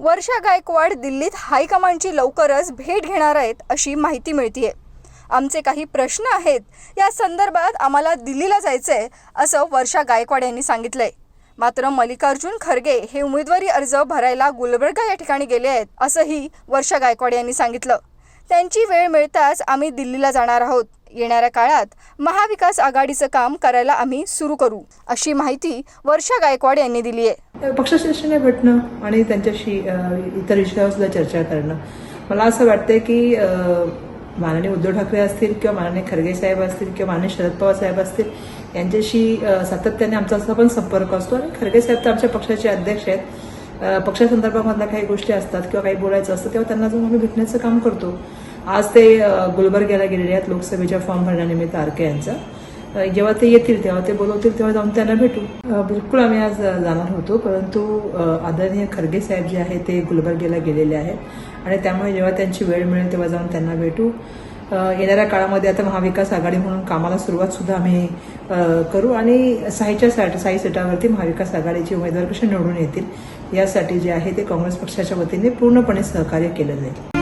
वर्षा गायकवाड दिल्लीत हायकमांडची लवकरच भेट घेणार आहेत अशी माहिती मिळतीये। आमचे काही प्रश्न आहेत, या संदर्भात आम्हाला दिल्लीला जायचंय असं वर्षा गायकवाड यांनी सांगितलंय। मात्र मल्लिकार्जुन खरगे हे उमेदवारी अर्ज भरायला गुलबर्गा या ठिकाणी गेले आहेत असंही वर्षा गायकवाड यांनी सांगितलं। त्यांची वेळ मिळताच आम्ही दिल्लीला जाणार आहोत। येणाऱ्या काळात महाविकास आघाडीचं काम करायला आम्ही सुरू करू अशी माहिती वर्षा गायकवाड यांनी दिली आहे। पक्षश्रेष्ठींना भेटणं आणि त्यांच्याशी इतर विषयावर सुद्धा चर्चा करणं, मला असं वाटतंय की माननीय उद्धव ठाकरे असतील किंवा माननीय खरगे साहेब असतील किंवा माननीय शरद पवार साहेब असतील यांच्याशी सातत्याने आमचा असा पण संपर्क असतो। आणि खरगे साहेब तर आमच्या पक्षाचे अध्यक्ष आहेत। पक्षासंदर्भामधल्या काही गोष्टी असतात किंवा काही बोलायचं असतं तेव्हा त्यांना जाऊन आम्ही भेटण्याचं काम करतो। आज ते गुलबर्ग्याला गेलेले आहेत लोकसभेच्या फॉर्म भरण्यानिमित्त आरके यांचा। जेव्हा ते येतील तेव्हा ते बोलवतील तेव्हा जाऊन त्यांना भेटू। बिलकुल आम्ही आज जाणार होतो, परंतु आदरणीय खरगे साहेब जे आहे ते गुलबर्ग्याला गेलेले आहेत आणि त्यामुळे जेव्हा त्यांची वेळ मिळेल तेव्हा जाऊन त्यांना भेटू। येणाऱ्या काळामध्ये आता महाविकास आघाडी म्हणून कामाला सुरुवात सुद्धा आम्ही करू आणि साई सीटावरती महाविकास आघाडीचे उमेदवार कसे निवडून येतील यासाठी जे आहे ते काँग्रेस पक्षाच्या वतीने पूर्णपणे सहकार्य केलं जाईल।